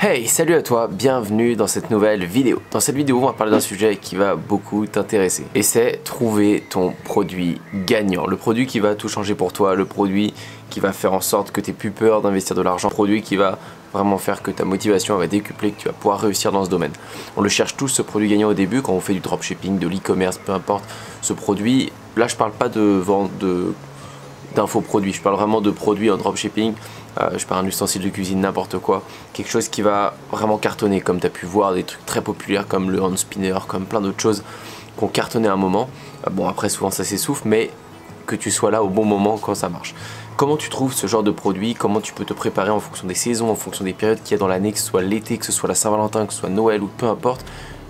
Hey, salut à toi, bienvenue dans cette nouvelle vidéo. Dans cette vidéo, on va parler d'un sujet qui va beaucoup t'intéresser. Et c'est trouver ton produit gagnant. Le produit qui va tout changer pour toi, le produit qui va faire en sorte que tu n'aies plus peur d'investir de l'argent. Le produit qui va vraiment faire que ta motivation va décupler, que tu vas pouvoir réussir dans ce domaine. On le cherche tous, ce produit gagnant au début, quand on fait du dropshipping, de l'e-commerce, peu importe. Ce produit, là je parle pas de vente d'infoproduits, je parle vraiment de produits en dropshipping. Je parle d'un ustensile de cuisine, n'importe quoi, quelque chose qui va vraiment cartonner, comme tu as pu voir des trucs très populaires comme le hand spinner, comme plein d'autres choses qui ont cartonné à un moment. Bon, après souvent ça s'essouffle, mais que tu sois là au bon moment quand ça marche. Comment tu trouves ce genre de produit? Comment tu peux te préparer en fonction des saisons, en fonction des périodes qu'il y a dans l'année, que ce soit l'été, que ce soit la Saint-Valentin, que ce soit Noël ou peu importe.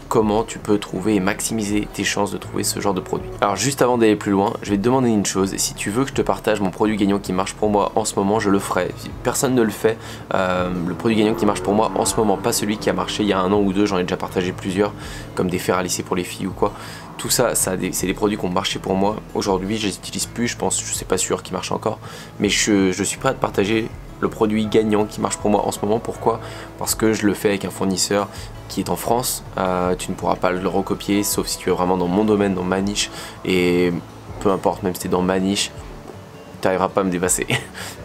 Comment tu peux trouver et maximiser tes chances de trouver ce genre de produit. Alors juste avant d'aller plus loin, je vais te demander une chose. Si tu veux que je te partage mon produit gagnant qui marche pour moi en ce moment, je le ferai. Si personne ne le fait, le produit gagnant qui marche pour moi en ce moment, pas celui qui a marché il y a un an ou deux, j'en ai déjà partagé plusieurs, comme des fers à lisser pour les filles ou quoi. Tout ça, c'est des produits qui ont marché pour moi. Aujourd'hui, je les utilise plus, je pense, je sais pas sûr qu'ils marchent encore, mais je suis prêt à te partager le produit gagnant qui marche pour moi en ce moment. Pourquoi? Parce que je le fais avec un fournisseur qui est en France. Tu ne pourras pas le recopier sauf si tu es vraiment dans mon domaine, dans ma niche, et peu importe, même si tu es dans ma niche, tu n'arriveras pas à me dépasser.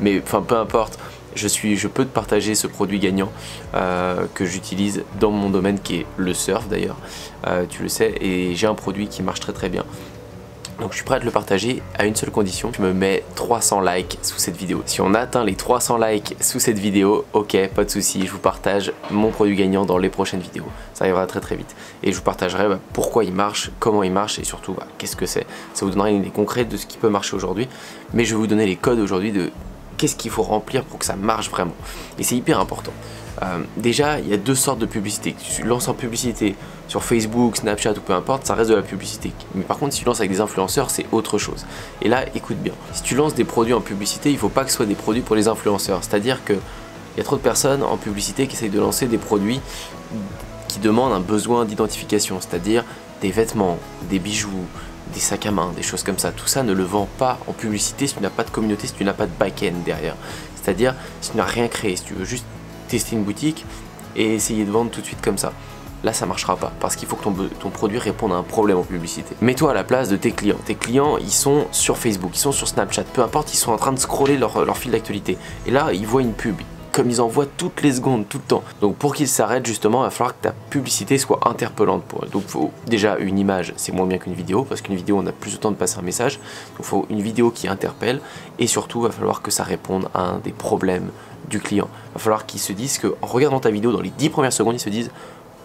Mais enfin peu importe, je peux te partager ce produit gagnant que j'utilise dans mon domaine, qui est le surf d'ailleurs, tu le sais, et j'ai un produit qui marche très bien. Donc je suis prêt à te le partager à une seule condition, tu me mets 300 likes sous cette vidéo. Si on atteint les 300 likes sous cette vidéo, ok, pas de souci, je vous partage mon produit gagnant dans les prochaines vidéos. Ça arrivera très vite. Et je vous partagerai pourquoi il marche, comment il marche et surtout qu'est-ce que c'est. Ça vous donnera une idée concrète de ce qui peut marcher aujourd'hui. Mais je vais vous donner les codes aujourd'hui de qu'est-ce qu'il faut remplir pour que ça marche vraiment. Et c'est hyper important. Déjà, il y a deux sortes de publicité. Tu lances en publicité sur Facebook, Snapchat ou peu importe, ça reste de la publicité. Mais par contre, si tu lances avec des influenceurs, c'est autre chose. Et là, écoute bien. Si tu lances des produits en publicité, il ne faut pas que ce soit des produits pour les influenceurs. C'est-à-dire qu'il y a trop de personnes en publicité qui essayent de lancer des produits qui demandent un besoin d'identification. C'est-à-dire des vêtements, des bijoux, des sacs à main, des choses comme ça. Tout ça ne le vend pas en publicité si tu n'as pas de communauté, si tu n'as pas de back-end derrière. C'est-à-dire si tu n'as rien créé, si tu veux juste tester une boutique et essayer de vendre tout de suite comme ça. Là ça marchera pas parce qu'il faut que ton produit réponde à un problème en publicité. Mets-toi à la place de tes clients. Tes clients, ils sont sur Facebook, ils sont sur Snapchat, peu importe, ils sont en train de scroller leur fil d'actualité. Et là ils voient une pub, comme ils en voient toutes les secondes, tout le temps. Donc pour qu'ils s'arrêtent justement, il va falloir que ta publicité soit interpellante pour eux. Donc il faut déjà une image, c'est moins bien qu'une vidéo, parce qu'une vidéo on a plus de temps de passer un message. Donc il faut une vidéo qui interpelle et surtout il va falloir que ça réponde à un des problèmes du client. Il va falloir qu'ils se disent qu'en regardant ta vidéo, dans les 10 premières secondes, ils se disent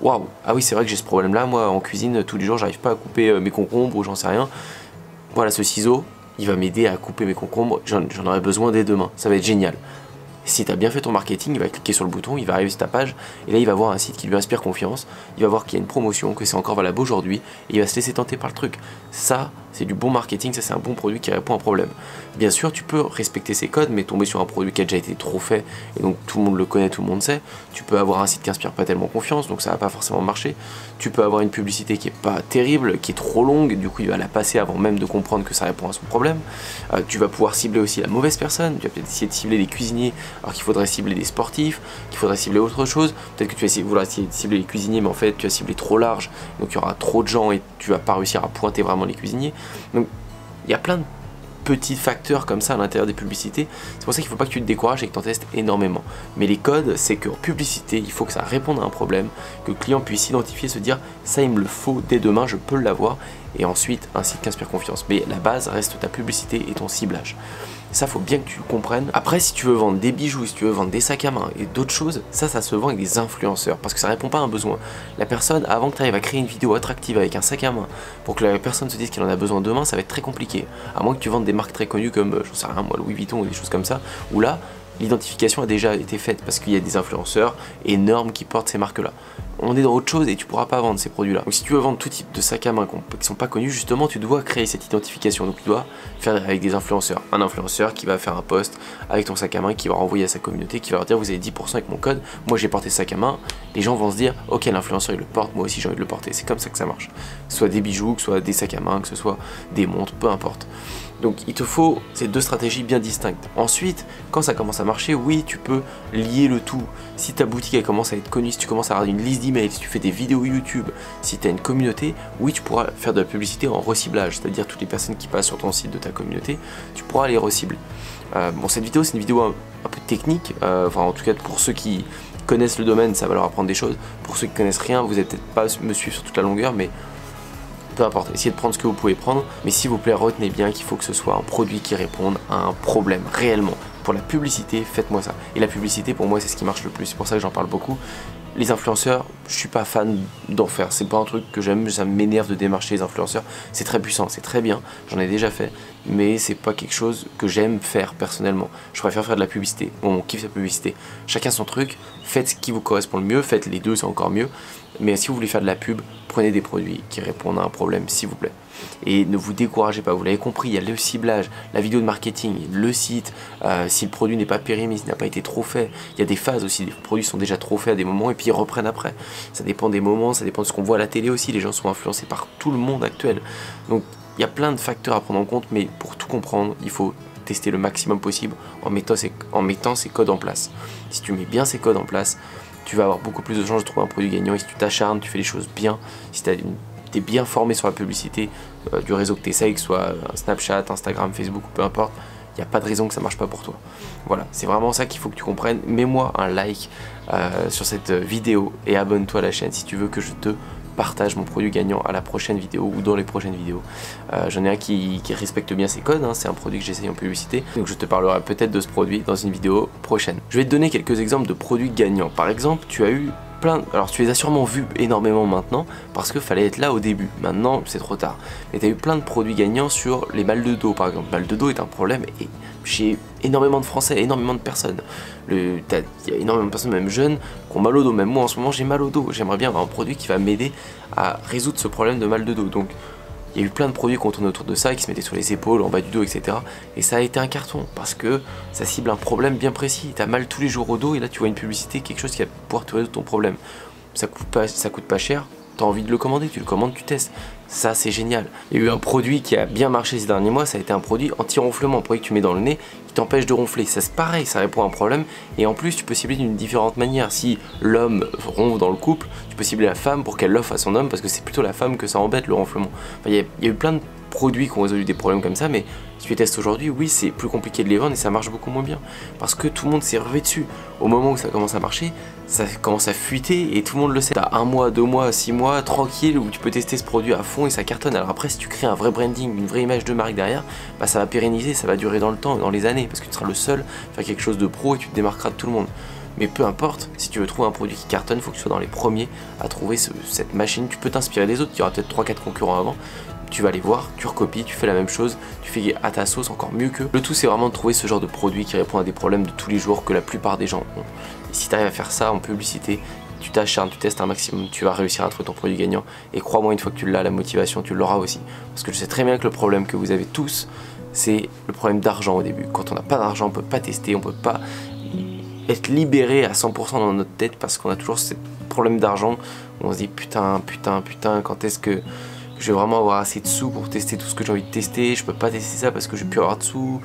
waouh, ah oui c'est vrai que j'ai ce problème là, moi en cuisine tous les jours j'arrive pas à couper mes concombres ou j'en sais rien. Voilà, ce ciseau, il va m'aider à couper mes concombres, j'en aurai besoin dès demain, ça va être génial. Si tu as bien fait ton marketing, il va cliquer sur le bouton, il va arriver sur ta page et là il va voir un site qui lui inspire confiance, il va voir qu'il y a une promotion, que c'est encore valable aujourd'hui et il va se laisser tenter par le truc. Ça, c'est du bon marketing, ça c'est un bon produit qui répond à un problème. Bien sûr, tu peux respecter ces codes mais tomber sur un produit qui a déjà été trop fait et donc tout le monde le connaît, tout le monde sait. Tu peux avoir un site qui inspire pas tellement confiance, donc ça va pas forcément marcher. Tu peux avoir une publicité qui est pas terrible, qui est trop longue, du coup il va la passer avant même de comprendre que ça répond à son problème. Tu vas pouvoir cibler aussi la mauvaise personne, tu vas peut-être essayer de cibler des cuisiniers alors qu'il faudrait cibler des sportifs, qu'il faudrait cibler autre chose. Peut-être que tu vas vouloir essayer de cibler les cuisiniers, mais en fait tu vas cibler trop large, donc il y aura trop de gens et tu vas pas réussir à pointer vraiment les cuisiniers. Donc il y a plein de petits facteurs comme ça à l'intérieur des publicités. C'est pour ça qu'il ne faut pas que tu te décourages et que tu en testes énormément. Mais les codes, c'est qu'en publicité, il faut que ça réponde à un problème, que le client puisse s'identifier, se dire ça il me le faut dès demain, je peux l'avoir, et ensuite un site qui inspire confiance. Mais la base reste ta publicité et ton ciblage. Ça, faut bien que tu le comprennes. Après, si tu veux vendre des bijoux, si tu veux vendre des sacs à main et d'autres choses, ça se vend avec des influenceurs parce que ça répond pas à un besoin. La personne, avant que tu arrives à créer une vidéo attractive avec un sac à main pour que la personne se dise qu'elle en a besoin demain, ça va être très compliqué. À moins que tu vendes des marques très connues comme, j'en sais rien, moi, Louis Vuitton ou des choses comme ça, où là, l'identification a déjà été faite parce qu'il y a des influenceurs énormes qui portent ces marques-là. On est dans autre chose et tu pourras pas vendre ces produits-là. Donc si tu veux vendre tout type de sacs à main qui sont pas connus, justement, tu dois créer cette identification. Donc tu dois faire avec des influenceurs. Un influenceur qui va faire un post avec ton sac à main, qui va renvoyer à sa communauté, qui va leur dire vous avez 10% avec mon code, moi j'ai porté ce sac à main. Les gens vont se dire ok, l'influenceur il le porte, moi aussi j'ai envie de le porter. C'est comme ça que ça marche. Que ce soit des bijoux, que ce soit des sacs à main, que ce soit des montres, peu importe. Donc il te faut ces deux stratégies bien distinctes. Ensuite, quand ça commence à marcher, oui, tu peux lier le tout. Si ta boutique elle commence à être connue, si tu commences à avoir une liste d'emails, si tu fais des vidéos YouTube, si tu as une communauté, oui, tu pourras faire de la publicité en reciblage, c'est-à-dire toutes les personnes qui passent sur ton site de ta communauté, tu pourras les recibler. Bon, cette vidéo, c'est une vidéo un peu technique, enfin en tout cas pour ceux qui connaissent le domaine, ça va leur apprendre des choses. Pour ceux qui connaissent rien, vous n'allez peut-être pas me suivre sur toute la longueur, mais peu importe, essayez de prendre ce que vous pouvez prendre, mais s'il vous plaît, retenez bien qu'il faut que ce soit un produit qui réponde à un problème, réellement. Pour la publicité, faites-moi ça. Et la publicité, pour moi, c'est ce qui marche le plus, c'est pour ça que j'en parle beaucoup. Les influenceurs, je suis pas fan d'en faire, c'est pas un truc que j'aime, ça m'énerve de démarcher les influenceurs, c'est très puissant, c'est très bien, j'en ai déjà fait, mais c'est pas quelque chose que j'aime faire personnellement. Je préfère faire de la publicité, on kiffe la publicité, chacun son truc, faites ce qui vous correspond le mieux, faites les deux, c'est encore mieux, mais si vous voulez faire de la pub, prenez des produits qui répondent à un problème, s'il vous plaît. Et ne vous découragez pas, vous l'avez compris, il y a le ciblage, la vidéo de marketing, le site, si le produit n'est pas périmé, s'il n'a pas été trop fait, il y a des phases aussi, des produits sont déjà trop faits à des moments et puis ils reprennent après. Ça dépend des moments, ça dépend de ce qu'on voit à la télé aussi, les gens sont influencés par tout le monde actuel. Donc il y a plein de facteurs à prendre en compte, mais pour tout comprendre, il faut tester le maximum possible en mettant ces codes en place. Si tu mets bien ces codes en place, tu vas avoir beaucoup plus de chances de trouver un produit gagnant. Et si tu t'acharnes, tu fais les choses bien, si tu es bien formé sur la publicité du réseau que tu essayes, que ce soit Snapchat, Instagram, Facebook ou peu importe, il n'y a pas de raison que ça marche pas pour toi. Voilà, c'est vraiment ça qu'il faut que tu comprennes. Mets-moi un like sur cette vidéo et abonne-toi à la chaîne si tu veux que je te partage mon produit gagnant à la prochaine vidéo ou dans les prochaines vidéos. J'en ai un qui respecte bien ses codes, hein, c'est un produit que j'essaye en publicité, donc je te parlerai peut-être de ce produit dans une vidéo prochaine. Je vais te donner quelques exemples de produits gagnants. Par exemple, tu as eu alors tu les as sûrement vus énormément maintenant parce qu'il fallait être là au début, maintenant c'est trop tard. Mais tu as eu plein de produits gagnants sur les mal de dos par exemple. Le mal de dos est un problème et chez énormément de Français, énormément de personnes. Il y a énormément de personnes, même jeunes, qui ont mal au dos. Même moi en ce moment j'ai mal au dos. J'aimerais bien avoir un produit qui va m'aider à résoudre ce problème de mal de dos. Donc il y a eu plein de produits qui ont tourné autour de ça, qui se mettaient sur les épaules, en bas du dos, etc. Et ça a été un carton, parce que ça cible un problème bien précis. Tu as mal tous les jours au dos, et là tu vois une publicité, quelque chose qui va pouvoir te résoudre ton problème. Ça coûte pas cher, tu as envie de le commander, tu le commandes, tu testes. Ça c'est génial. Il y a eu un produit qui a bien marché ces derniers mois, ça a été un produit anti-ronflement, un produit que tu mets dans le nez, qui t'empêche de ronfler. Ça c'est pareil, ça répond à un problème, et en plus tu peux cibler d'une différente manière. Si l'homme ronfle dans le couple, tu peux cibler la femme pour qu'elle l'offre à son homme, parce que c'est plutôt la femme que ça embête le ronflement. Enfin, il y a eu plein de produits qui ont résolu des problèmes comme ça, mais si tu les testes aujourd'hui, oui, c'est plus compliqué de les vendre et ça marche beaucoup moins bien. Parce que tout le monde s'est relevé dessus. Au moment où ça commence à marcher, ça commence à fuiter et tout le monde le sait. T'as 1 mois, 2 mois, 6 mois, tranquille, où tu peux tester ce produit à fond et ça cartonne. Alors après, si tu crées un vrai branding, une vraie image de marque derrière, bah ça va pérenniser, ça va durer dans le temps, dans les années, parce que tu seras le seul à faire quelque chose de pro et tu te démarqueras de tout le monde. Mais peu importe, si tu veux trouver un produit qui cartonne, il faut que tu sois dans les premiers à trouver cette machine. Tu peux t'inspirer des autres, il y aura peut-être 3-4 concurrents avant. Tu vas les voir, tu recopies, tu fais la même chose, tu fais à ta sauce encore mieux qu'eux. Le tout c'est vraiment de trouver ce genre de produit qui répond à des problèmes de tous les jours que la plupart des gens ont. Et si tu arrives à faire ça en publicité, tu t'acharnes, tu testes un maximum, tu vas réussir à trouver ton produit gagnant. Et crois-moi, une fois que tu l'as, la motivation, tu l'auras aussi. Parce que je sais très bien que le problème que vous avez tous, c'est le problème d'argent au début. Quand on n'a pas d'argent, on peut pas tester, on peut pas être libéré à 100% dans notre tête parce qu'on a toujours ce problème d'argent où on se dit putain, quand est-ce que je vais vraiment avoir assez de sous pour tester tout ce que j'ai envie de tester, je peux pas tester ça parce que je vais plus avoir de sous,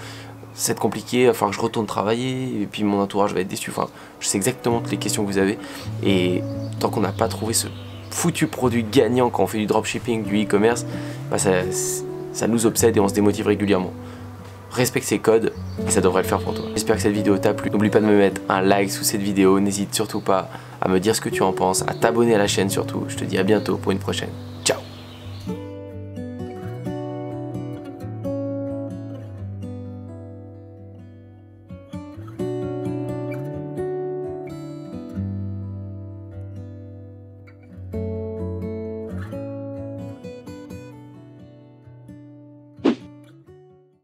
c'est compliqué, il va falloir que je retourne travailler et puis mon entourage va être déçu. Enfin, je sais exactement toutes les questions que vous avez et tant qu'on n'a pas trouvé ce foutu produit gagnant quand on fait du dropshipping, du e-commerce, bah ça nous obsède et on se démotive régulièrement. Respecte ces codes et ça devrait le faire pour toi. J'espère que cette vidéo t'a plu. N'oublie pas de me mettre un like sous cette vidéo, n'hésite surtout pas à me dire ce que tu en penses, à t'abonner à la chaîne surtout. Je te dis à bientôt pour une prochaine.